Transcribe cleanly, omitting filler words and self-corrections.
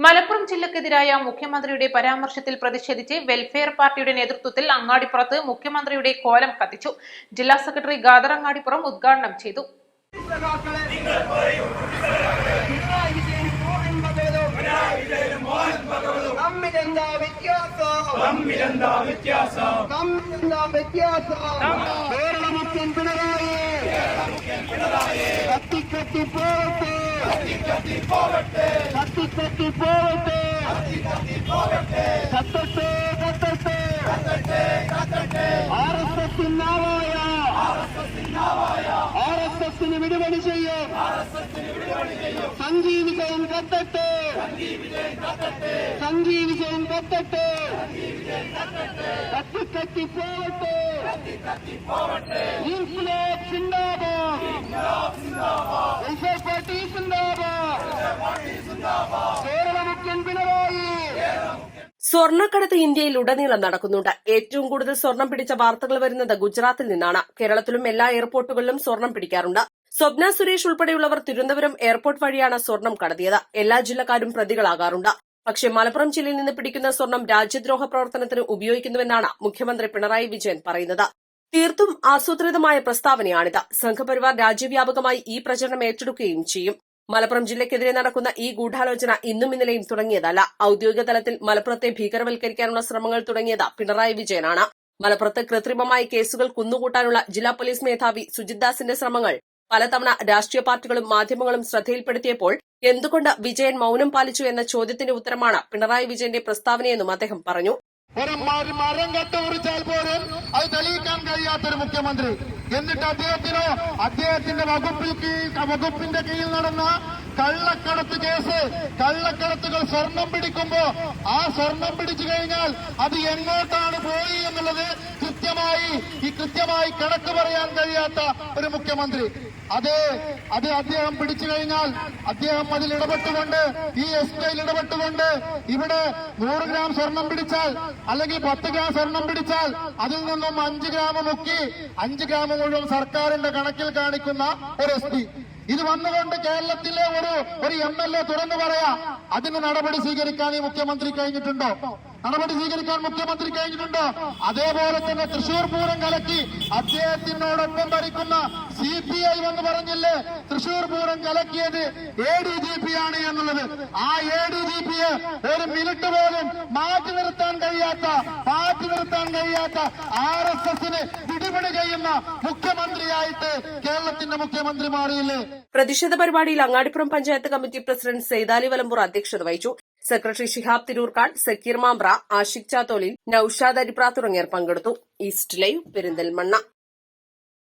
മലപ്പുറം ജില്ലക്കെതിരായ മുഖ്യമന്ത്രിയുടെ പരാമർശത്തിൽ പ്രതിഷേധിച്ച് വെൽഫെയർ പാർട്ടിയുടെ നേതൃത്വത്തിൽ അങ്ങാടിപ്പുറത്ത് മുഖ്യമന്ത്രിയുടെ കോലം കത്തിച്ചു. ജില്ലാ സെക്രട്ടറി ഖാദർ അങ്ങാടിപ്പുറം ഉദ്ഘാടനം ചെയ്തു. RSSന് വിടുപണി ചെയ്യും. സംഘി വിജയം കത്തട്ടെ, സംഘി വിജയം കത്തട്ടെ, കത്തിക്കത്തി പോവട്ടെ. ഇൻക്ലാബ് സിന്ദാബാദ്, വെൽഫെയർ പാർട്ടി സിന്ദാബാദ്, കേരള മുഖ്യൻ പിണറായി. സ്വർണ്ണക്കടത്ത് ഇന്ത്യയിൽ ഉടനീളം നടക്കുന്നുണ്ട്. ഏറ്റവും കൂടുതൽ സ്വർണം പിടിച്ച വാർത്തകൾ വരുന്നത് ഗുജറാത്തിൽ നിന്നാണ്. കേരളത്തിലും എല്ലാ എയർപോർട്ടുകളിലും സ്വർണം പിടിക്കാറുണ്ട്. സ്വപ്ന സുരേഷ് ഉൾപ്പെടെയുള്ളവർ തിരുവനന്തപുരം എയർപോർട്ട് വഴിയാണ് സ്വർണം കടത്തിയത്. എല്ലാ ജില്ലക്കാരും പ്രതികളാകാറുണ്ട്. പക്ഷേ മലപ്പുറം ജില്ലയിൽ നിന്ന് പിടിക്കുന്ന സ്വർണം രാജ്യദ്രോഹ പ്രവർത്തനത്തിന് ഉപയോഗിക്കുന്നുവെന്നാണ് മുഖ്യമന്ത്രി പിണറായി വിജയൻ പറയുന്നത്. തീർത്തും ആസൂത്രിതമായ പ്രസ്താവനയാണിത്. സംഘപരിവാർ രാജ്യവ്യാപകമായി ഈ പ്രചരണം ഏറ്റെടുക്കുകയും ചെയ്യും. മലപ്പുറം ജില്ലയ്ക്കെതിരെ നടക്കുന്ന ഈ ഗൂഢാലോചന ഇന്നും ഇന്നലെയും തുടങ്ങിയതല്ല. ഔദ്യോഗിക തലത്തിൽ മലപ്പുറത്തെ ഭീകരവൽക്കരിക്കാനുള്ള ശ്രമങ്ങൾ തുടങ്ങിയത് പിണറായി വിജയനാണ്. മലപ്പുറത്ത് കൃത്രിമമായി കേസുകൾ കുന്നുകൂട്ടാനുള്ള ജില്ലാ പോലീസ് മേധാവി സുജിത് ദാസിന്റെ ശ്രമങ്ങൾ പലതവണ രാഷ്ട്രീയ പാർട്ടികളും മാധ്യമങ്ങളും ശ്രദ്ധയിൽപ്പെടുത്തിയപ്പോൾ എന്തുകൊണ്ട് വിജയൻ മൌനം പാലിച്ചു എന്ന ചോദ്യത്തിന്റെ ഉത്തരമാണ് പിണറായി വിജയന്റെ പ്രസ്താവനയെന്നും അദ്ദേഹം പറഞ്ഞു. ഒരു മരം കട്ടുമുറിച്ചാൽ പോലും അത് തെളിയിക്കാൻ കഴിയാത്തൊരു മുഖ്യമന്ത്രി. എന്നിട്ട് അദ്ദേഹത്തിന്റെ വകുപ്പിന്റെ കീഴിൽ നടന്ന കള്ളക്കടത്ത് കേസ്, കള്ളക്കടത്തുകൾ സ്വർണം പിടിക്കുമ്പോ ആ സ്വർണം പിടിച്ചു കഴിഞ്ഞാൽ അത് എങ്ങോട്ടാണ് പോയി എന്നുള്ളത് കൃത്യമായി കണക്ക് പറയാൻ കഴിയാത്ത ഒരു മുഖ്യമന്ത്രി. അത് അദ്ദേഹം പിടിച്ചു കഴിഞ്ഞാൽ അദ്ദേഹം അതിൽ ഇടപെട്ടുകൊണ്ട് ഈ SBIയിൽ ഇടപെട്ടുകൊണ്ട് ഇവിടെ 100 ഗ്രാം സ്വർണം പിടിച്ചാൽ അല്ലെങ്കിൽ 10 ഗ്രാം സ്വർണം പിടിച്ചാൽ അതിൽ നിന്നും 5 ഗ്രാം മുക്കി 5 ഗ്രാം മുഴുവൻ സർക്കാരിന്റെ കണക്കിൽ കാണിക്കുന്ന ഒരു SP. ഇത് വന്നുകൊണ്ട് കേരളത്തിലെ ഒരു MLA തുറന്നു പറയാ, അതിന് നടപടി സ്വീകരിക്കാൻ ഈ മുഖ്യമന്ത്രി കഴിഞ്ഞിട്ടുണ്ടോ? അതേപോലെ തന്നെ തൃശൂർ പൂരം കലക്കി അദ്ദേഹത്തിനോടൊപ്പം ഭരിക്കുന്ന CPI വന്ന് പറഞ്ഞില്ലേ തൃശൂർ പൂരം കലക്കിയത് ADGP ആണ് എന്നുള്ളത്. ആ ADGPയെ ഒരു മിനിറ്റ് പോലും മാറ്റി നിർത്താൻ കഴിയാത്ത RSSന് പിടിപെടി ചെയ്യുന്ന മുഖ്യമന്ത്രിയായിട്ട് കേരളത്തിന്റെ മുഖ്യമന്ത്രി മാറിയില്ലേ? പ്രതിഷേധ പരിപാടിയിൽ അങ്ങാടിപ്പുറം പഞ്ചായത്ത് കമ്മിറ്റി പ്രസിഡന്റ് സെയ്താലി വലമ്പൂർ അധ്യക്ഷത വഹിച്ചു. സെക്രട്ടറി ഷിഹാബ് തിരൂർക്കാട്, സക്കീർ മാമ്പ്ര, ആഷിഖ് ചാത്തോലിൽ, നൌഷാദ് അരിപ്ര തുടങ്ങിയവർ പങ്കെടുത്തു. East live Perinthalmanna.